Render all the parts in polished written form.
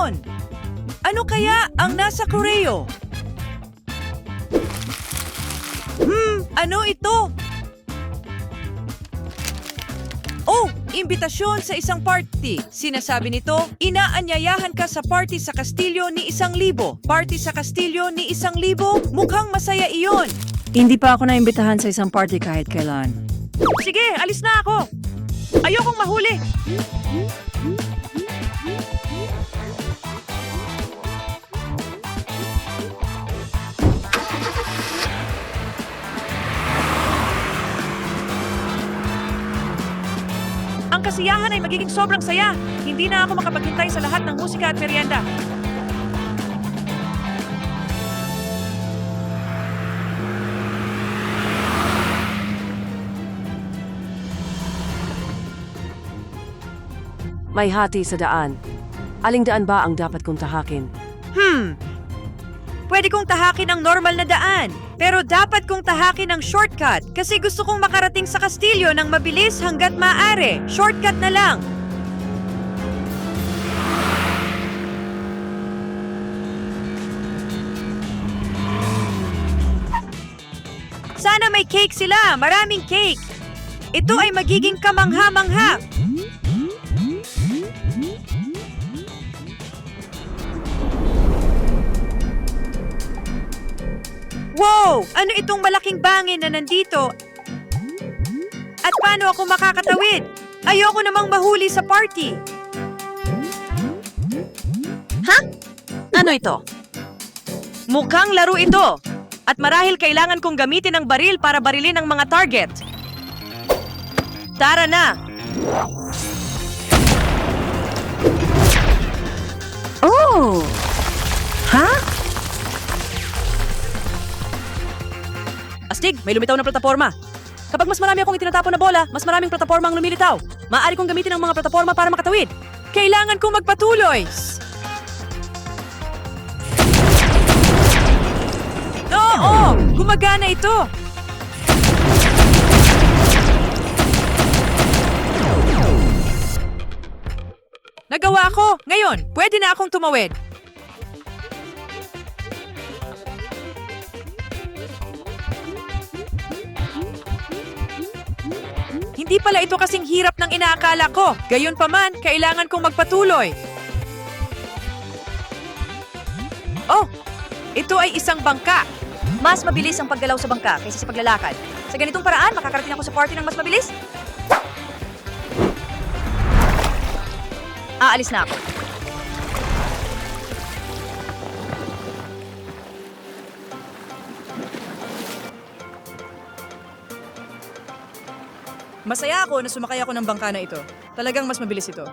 iyon? Ano kaya ang nasa koreo? Ano ito? Oh, imbitasyon sa isang party. Sinasabi nito, inaanyayahan ka sa party sa kastilyo ni 1,000. Party sa kastilyo ni 1,000? Mukhang masaya iyon. Hindi pa ako naimbitahan sa isang party kahit kailan. Sige, alis na ako. Ayokong mahuli. Ang kasiyahan ay magiging sobrang saya. Hindi na ako makapaghintay sa lahat ng musika at merienda. May hati sa daan. Aling daan ba ang dapat kong tahakin? Pwede kong tahakin ang normal na daan. Pero dapat kong tahakin ang shortcut kasi gusto kong makarating sa kastilyo ng mabilis hanggat maaari. Shortcut na lang. Sana may cake sila. Maraming cake. Ito ay magiging kamangha-mangha. Wow! Ano itong malaking bangin na nandito? At paano ako makakatawid? Ayoko namang mahuli sa party. Ha? Ano ito? Mukhang laro ito. At marahil kailangan kong gamitin ang baril para barilin ang mga target. Tara na! Oh! Ha? Astig, may lumitaw na plataforma. Kapag mas marami akong itinatapon na bola, mas maraming plataforma ang lumilitaw. Maaari kong gamitin ang mga plataforma para makatawid. Kailangan kong magpatuloy. Oo! Gumagana ito! Nagawa ko! Ngayon, pwede na akong tumawid. Hindi pala ito kasing hirap ng inaakala ko. Gayunpaman, kailangan kong magpatuloy. Oh! Ito ay isang bangka. Mas mabilis ang paggalaw sa bangka kaysa sa paglalakad. Sa ganitong paraan, makakarating ako sa party ng mas mabilis. Aalis na ako. Masaya ako na sumakay ako ng bangka na ito. Talagang mas mabilis ito.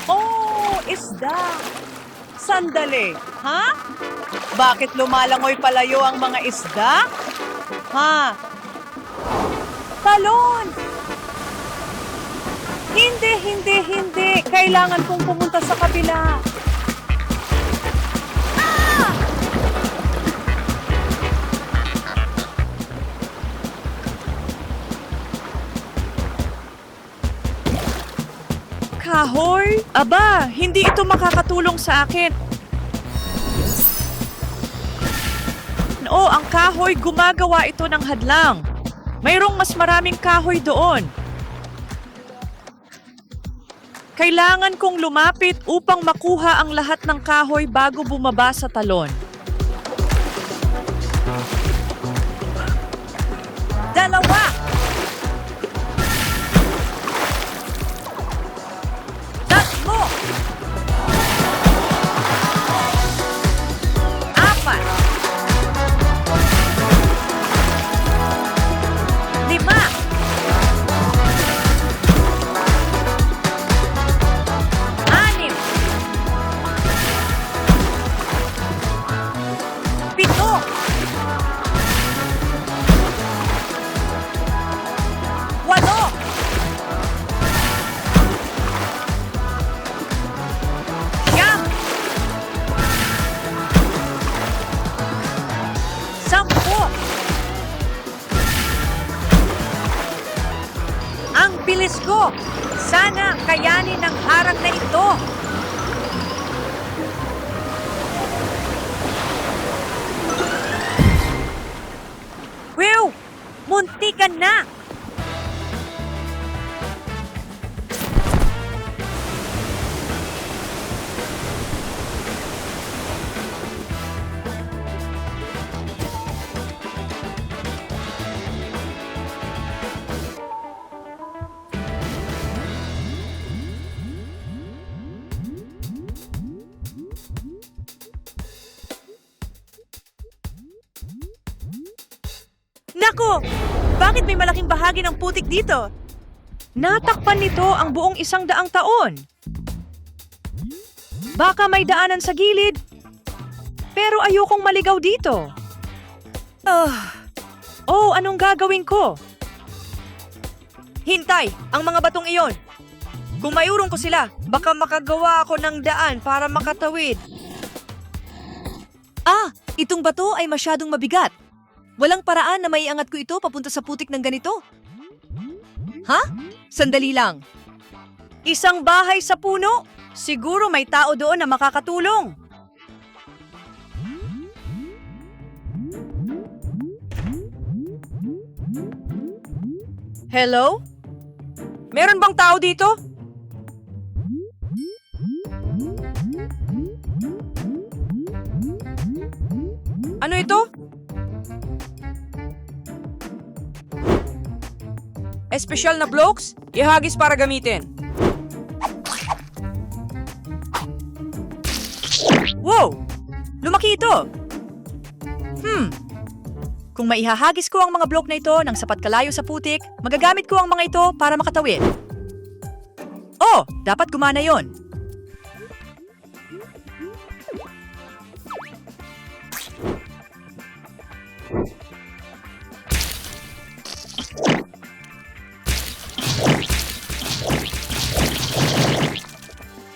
Oh, isda! Sandali, ha? Bakit lumalangoy palayo ang mga isda? Ha? Talon! Hindi. Kailangan kong pumunta sa kabila. Ah! Kahoy? Aba, hindi ito makakatulong sa akin. Oo, ang kahoy, gumagawa ito ng hadlang. Mayroong mas maraming kahoy doon. Kailangan kong lumapit upang makuha ang lahat ng kahoy bago bumaba sa talon. Dalawa! Tatlo! Apat! 5! 7! Nako! Bakit may malaking bahagi ng putik dito? Natakpan nito ang buong 100 taon. Baka may daanan sa gilid. Pero ayokong maligaw dito. Oh, anong gagawin ko? Hintay! Ang mga batong iyon! Kung mayurong ko sila, baka makagawa ako ng daan para makatawid. Itong bato ay masyadong mabigat. Walang paraan na maiangat ko ito papunta sa putik ng ganito. Ha? Sandali lang. Isang bahay sa puno? Siguro may tao doon na makakatulong. Hello? Meron bang tao dito? Ano ito? Espesyal na blocks? Ihagis para gamitin. Wow! Lumaki ito! Kung maihahagis ko ang mga block na ito ng sapat kalayo sa putik, magagamit ko ang mga ito para makatawid. Oh! Dapat gumana yon.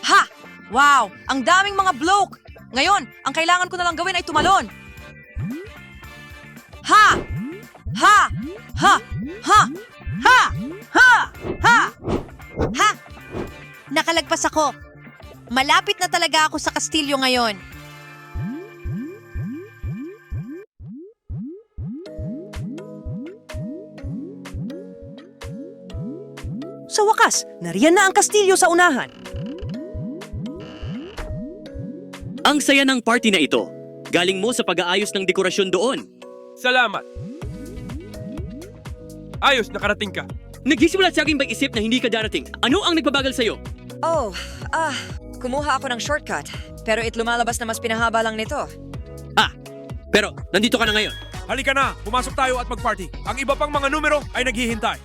Ha! Wow! Ang daming mga block! Ngayon, ang kailangan ko na lang gawin ay tumalon. Ha! Ha! Ha! Ha! Ha! Ha! Ha! Ha! Nakalagpas ako. Malapit na talaga ako sa kastilyo ngayon. Sa wakas, nariyan na ang kastilyo sa unahan. Ang saya ng party na ito. Galing mo sa pag-aayos ng dekorasyon doon. Salamat. Ayos, nakarating ka. Nagsisimulat sa aking pag-isip na hindi ka darating. Ano ang nagpabagal sa'yo? Kumuha ako ng shortcut. Pero lumalabas na mas pinahaba lang nito. Pero nandito ka na ngayon. Halika na, pumasok tayo at mag-party. Ang iba pang mga numero ay naghihintay.